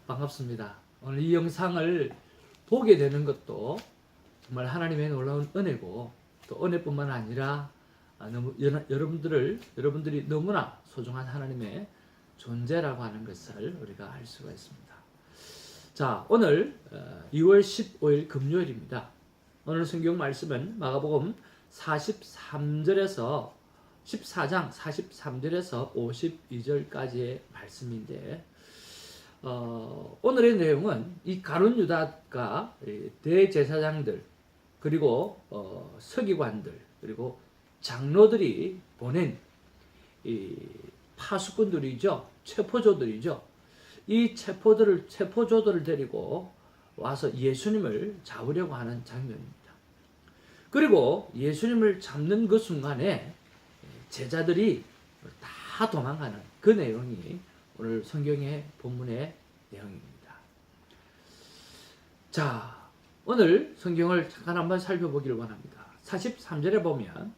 반갑습니다. 오늘 이 영상을 보게 되는 것도 정말 하나님의 놀라운 은혜고, 또 은혜뿐만 아니라 여러분들이 너무나 소중한 하나님의 존재라고 하는 것을 우리가 알 수가 있습니다. 자, 오늘 2월 15일 금요일입니다. 오늘 성경 말씀은 마가복음 14장 43절에서 52절까지의 말씀인데, 오늘의 내용은 이 가룟 유다가 대제사장들, 그리고 서기관들, 그리고 장로들이 보낸 이 파수꾼들이죠, 체포조들이죠. 이 체포조들을 데리고 와서 예수님을 잡으려고 하는 장면입니다. 그리고 예수님을 잡는 그 순간에 제자들이 다 도망가는 그 내용이 오늘 성경의 본문의 내용입니다. 자, 오늘 성경을 잠깐 한번 살펴보기를 원합니다. 43절에 보면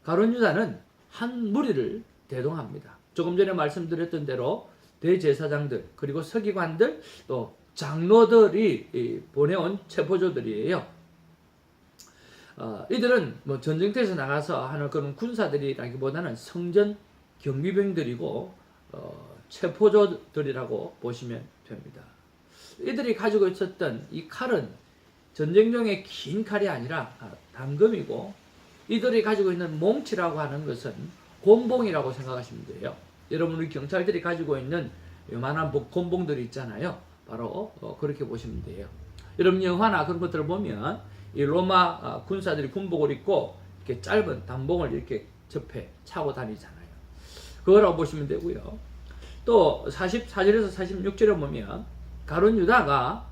가룟 유다는 한 무리를 대동합니다. 조금 전에 말씀드렸던 대로 대제사장들, 그리고 서기관들, 또 장로들이 보내온 체포조들이에요. 이들은 뭐 전쟁터에서 나가서 하는 그런 군사들이라기보다는 성전 경비병들이고 체포조들이라고 보시면 됩니다. 이들이 가지고 있었던 이 칼은 전쟁용의 긴 칼이 아니라 단검이고, 이들이 가지고 있는 몽치라고 하는 것은 곤봉이라고 생각하시면 돼요. 여러분, 우리 경찰들이 가지고 있는 요만한 곤봉들이 있잖아요. 바로 그렇게 보시면 돼요. 여러분, 영화나 그런 것들을 보면 이 로마 군사들이 군복을 입고 이렇게 짧은 단봉을 이렇게 접해 차고 다니잖아요. 그거라고 보시면 되고요. 또 44절에서 46절에 보면 가룟 유다가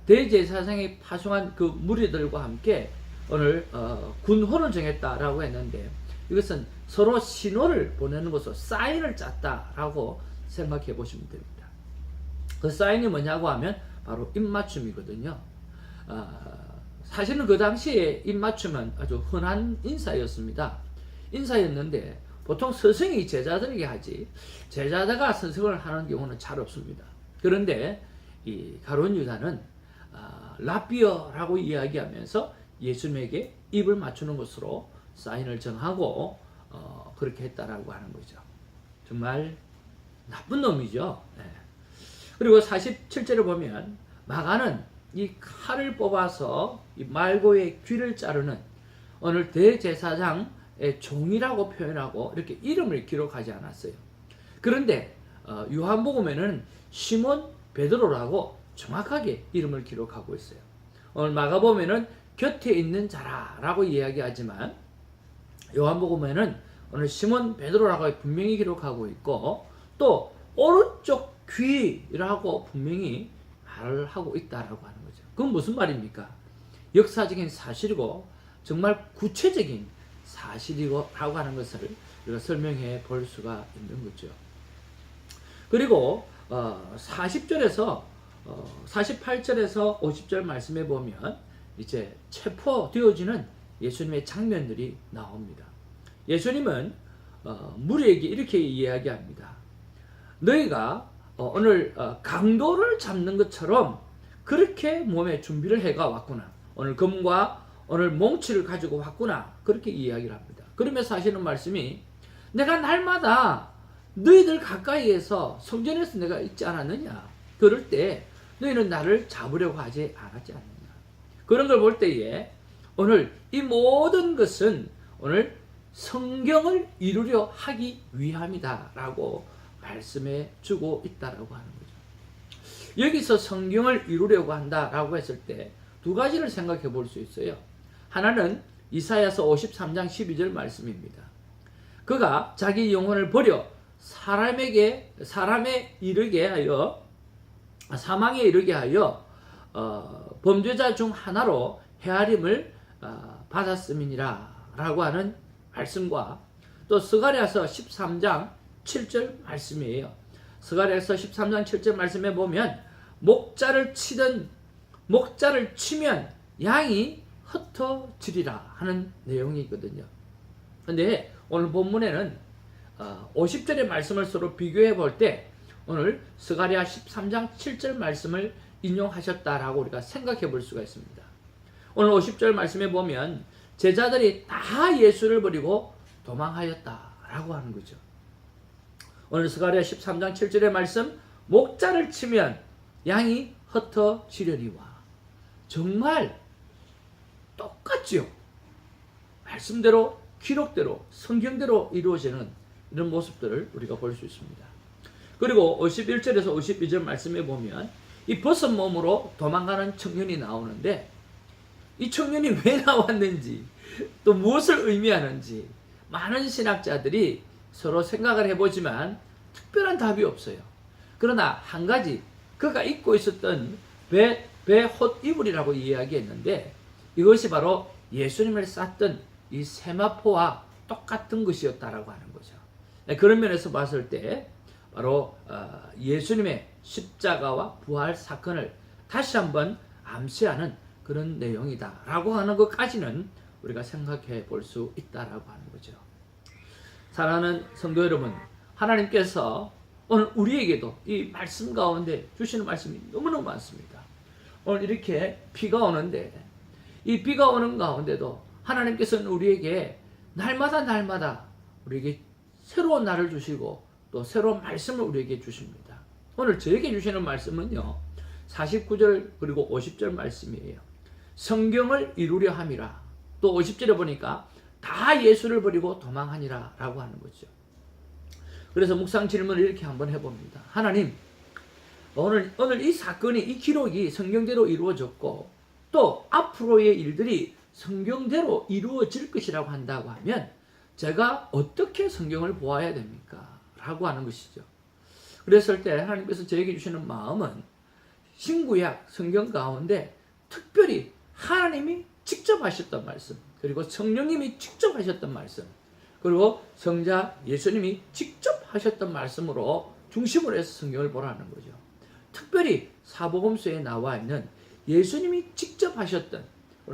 대제사장이 파송한 그 무리들과 함께 오늘 군호를 정했다라고 했는데, 이것은 서로 신호를 보내는 것으로 사인을 짰다라고 생각해 보시면 됩니다. 그 사인이 뭐냐고 하면 바로 입맞춤이거든요. 사실은 그 당시에 입맞춤은 아주 흔한 인사였는데 보통 스승이 제자들에게 하지 제자가 스승을 하는 경우는 잘 없습니다. 그런데 이 가룟 유다는 라비어라고 이야기하면서 예수님에게 입을 맞추는 것으로 사인을 정하고 그렇게 했다라고 하는 거죠. 정말 나쁜 놈이죠. 네. 그리고 47절에 보면 마가는 이 칼을 뽑아서 이 말고의 귀를 자르는 오늘 대제사장의 종이라고 표현하고 이렇게 이름을 기록하지 않았어요. 그런데 요한복음에는 시몬 베드로라고 정확하게 이름을 기록하고 있어요. 오늘 마가복음에는 곁에 있는 자라라고 이야기하지만 요한복음에는 오늘 시몬 베드로라고 분명히 기록하고 있고, 또 오른쪽 귀라고 분명히 말을 하고 있다라고 하는 거죠. 그건 무슨 말입니까? 역사적인 사실이고 정말 구체적인 사실이고 라고 하는 것을 우리가 설명해 볼 수가 있는 거죠. 그리고 48절에서 50절 말씀해 보면 이제 체포되어지는 예수님의 장면들이 나옵니다. 예수님은 무리에게 이렇게 이야기합니다. 너희가 오늘 강도를 잡는 것처럼 그렇게 몸에 준비를 해가 왔구나. 오늘 금과 오늘 몽치를 가지고 왔구나. 그렇게 이야기를 합니다. 그러면서 하시는 말씀이, 내가 날마다 너희들 가까이에서 성전에서 내가 있지 않았느냐. 그럴 때 너희는 나를 잡으려고 하지 않았지 않느냐. 그런 걸 볼 때에 오늘 이 모든 것은 오늘 성경을 이루려 하기 위함이다 라고 말씀해 주고 있다라고 하는 거죠. 여기서 성경을 이루려고 한다라고 했을 때 두 가지를 생각해 볼 수 있어요. 하나는 이사야서 53장 12절 말씀입니다. 그가 자기 영혼을 버려 사망에 이르게 하여 범죄자 중 하나로 헤아림을 받았음이니라 라고 하는 말씀과, 또 스가랴서 13장 7절 말씀이에요. 스가랴서 13장 7절 말씀에 보면 목자를 치면 양이 흩어지리라 하는 내용이 있거든요. 그런데 오늘 본문에는 50절의 말씀을 서로 비교해 볼 때 오늘 스가랴 13장 7절 말씀을 인용하셨다라고 우리가 생각해 볼 수가 있습니다. 오늘 50절 말씀에 보면 제자들이 다 예수를 버리고 도망하였다라고 하는 거죠. 오늘 스가랴 13장 7절의 말씀, 목자를 치면 양이 흩어지려니와. 정말 똑같지요. 말씀대로, 기록대로, 성경대로 이루어지는 이런 모습들을 우리가 볼 수 있습니다. 그리고 51절에서 52절 말씀에 보면 이 벗은 몸으로 도망가는 청년이 나오는데, 이 청년이 왜 나왔는지, 또 무엇을 의미하는지 많은 신학자들이 서로 생각을 해보지만 특별한 답이 없어요. 그러나 한 가지, 그가 입고 있었던 배 헛이불이라고 이야기했는데, 이것이 바로 예수님을 쌌던 이 세마포와 똑같은 것이었다라고 하는 거죠. 그런 면에서 봤을 때 바로 예수님의 십자가와 부활 사건을 다시 한번 암시하는 그런 내용이다라고 하는 것까지는 우리가 생각해 볼 수 있다라고 하는 거죠. 사랑하는 성도 여러분, 하나님께서 오늘 우리에게도 이 말씀 가운데 주시는 말씀이 너무너무 많습니다. 오늘 이렇게 비가 오는데, 이 비가 오는 가운데도 하나님께서는 우리에게 날마다 우리에게 새로운 날을 주시고 또 새로운 말씀을 우리에게 주십니다. 오늘 저에게 주시는 말씀은요, 49절 그리고 50절 말씀이에요. 성경을 이루려 함이라. 또 50절에 보니까 다 예수를 버리고 도망하니라 라고 하는 거죠. 그래서 묵상 질문을 이렇게 한번 해봅니다. 하나님, 오늘 이 사건이, 이 기록이 성경대로 이루어졌고 또 앞으로의 일들이 성경대로 이루어질 것이라고 한다고 하면 제가 어떻게 성경을 보아야 됩니까? 라고 하는 것이죠. 그랬을 때 하나님께서 저에게 주시는 마음은 신구약 성경 가운데 특별히 하나님이 직접 하셨던 말씀, 그리고 성령님이 직접 하셨던 말씀, 그리고 성자 예수님이 직접 하셨던 말씀으로 중심으로 해서 성경을 보라는 거죠. 특별히 사복음서에 나와 있는 예수님이 직접 하셨던,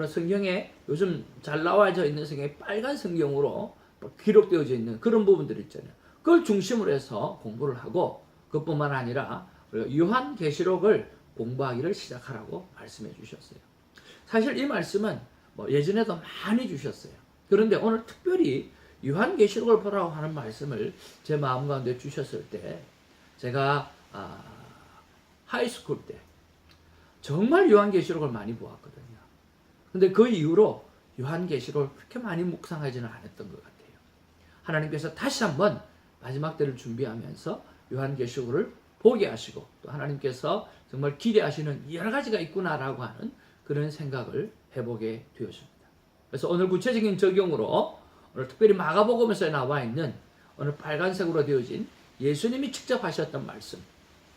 성경에 요즘 잘 나와져 있는 성경에 빨간 성경으로 기록되어져 있는 그런 부분들 있잖아요. 그걸 중심으로 해서 공부를 하고, 그것뿐만 아니라 요한계시록을 공부하기를 시작하라고 말씀해 주셨어요. 사실 이 말씀은 예전에도 많이 주셨어요. 그런데 오늘 특별히 요한계시록을 보라고 하는 말씀을 제 마음 가운데 주셨을 때, 제가 하이스쿨 때 정말 요한계시록을 많이 보았거든요. 근데 그 이후로 요한계시록을 그렇게 많이 묵상하지는 않았던 것 같아요. 하나님께서 다시 한번 마지막 때를 준비하면서 요한계시록을 보게 하시고, 또 하나님께서 정말 기대하시는 여러 가지가 있구나라고 하는 그런 생각을 해보게 되었습니다. 그래서 오늘 구체적인 적용으로 오늘 특별히 마가복음에서 나와 있는 오늘 빨간색으로 되어진 예수님이 직접 하셨던 말씀,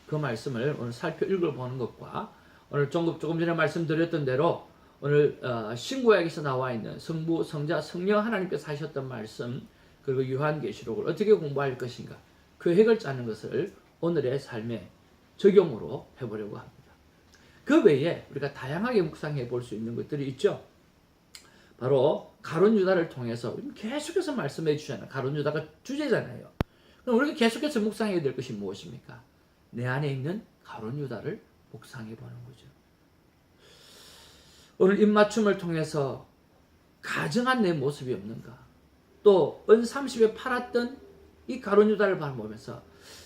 그 말씀을 오늘 살펴 읽어보는 것과, 오늘 조금 전에 말씀드렸던 대로 오늘 신구약에서 나와 있는 성부, 성자, 성령 하나님께서 하셨던 말씀, 그리고 요한계시록을 어떻게 공부할 것인가, 계획을 짜는 것을 오늘의 삶의 적용으로 해보려고 합니다. 그 외에 우리가 다양하게 묵상해 볼 수 있는 것들이 있죠. 바로 가룟 유다를 통해서 계속해서 말씀해 주잖아요. 가룟 유다가 주제잖아요. 그럼 우리가 계속해서 묵상해야 될 것이 무엇입니까? 내 안에 있는 가룟 유다를 묵상해 보는 거죠. 오늘 입맞춤을 통해서 가증한 내 모습이 없는가? 또 은30에 팔았던 이 가룟 유다를 바라보면서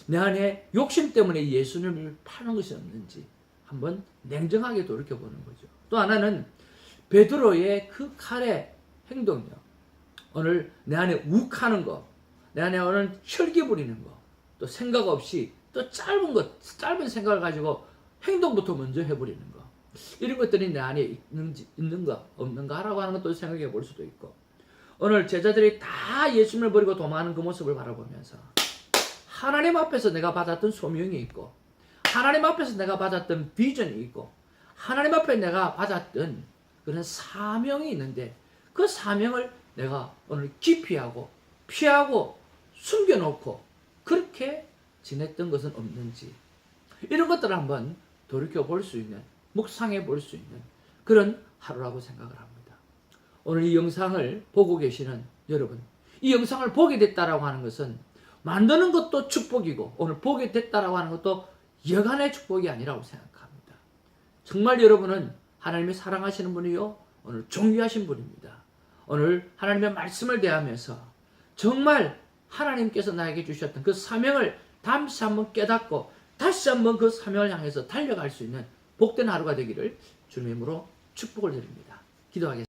내 안에 욕심 때문에 예수님을 파는 것이 없는지 한번 냉정하게 돌이켜보는 거죠. 또 하나는 베드로의 그 칼의 행동이요. 오늘 내 안에 욱하는 거, 내 안에 오늘 혈기 부리는 거, 또 생각 없이 또 짧은 생각을 가지고 행동부터 먼저 해버리는 거, 이런 것들이 내 안에 있는가 없는가라고 하는 것도 생각해 볼 수도 있고, 오늘 제자들이 다 예수님을 버리고 도망하는 그 모습을 바라보면서 하나님 앞에서 내가 받았던 소명이 있고, 하나님 앞에서 내가 받았던 비전이 있고, 하나님 앞에 내가 받았던 그런 사명이 있는데, 그 사명을 내가 오늘 기피하고 피하고 숨겨놓고 그렇게 지냈던 것은 없는지, 이런 것들을 한번 돌이켜 볼 수 있는, 묵상해 볼 수 있는 그런 하루라고 생각을 합니다. 오늘 이 영상을 보고 계시는 여러분, 이 영상을 보게 됐다라고 하는 것은 만드는 것도 축복이고 오늘 보게 됐다라고 하는 것도 여간의 축복이 아니라고 생각합니다. 정말 여러분은 하나님이 사랑하시는 분이요 오늘 존귀하신 분입니다. 오늘 하나님의 말씀을 대하면서 정말 하나님께서 나에게 주셨던 그 사명을 다시 한번 깨닫고 다시 한번 그 사명을 향해서 달려갈 수 있는 복된 하루가 되기를 주님의 이름으로 축복을 드립니다. 기도하겠습니다.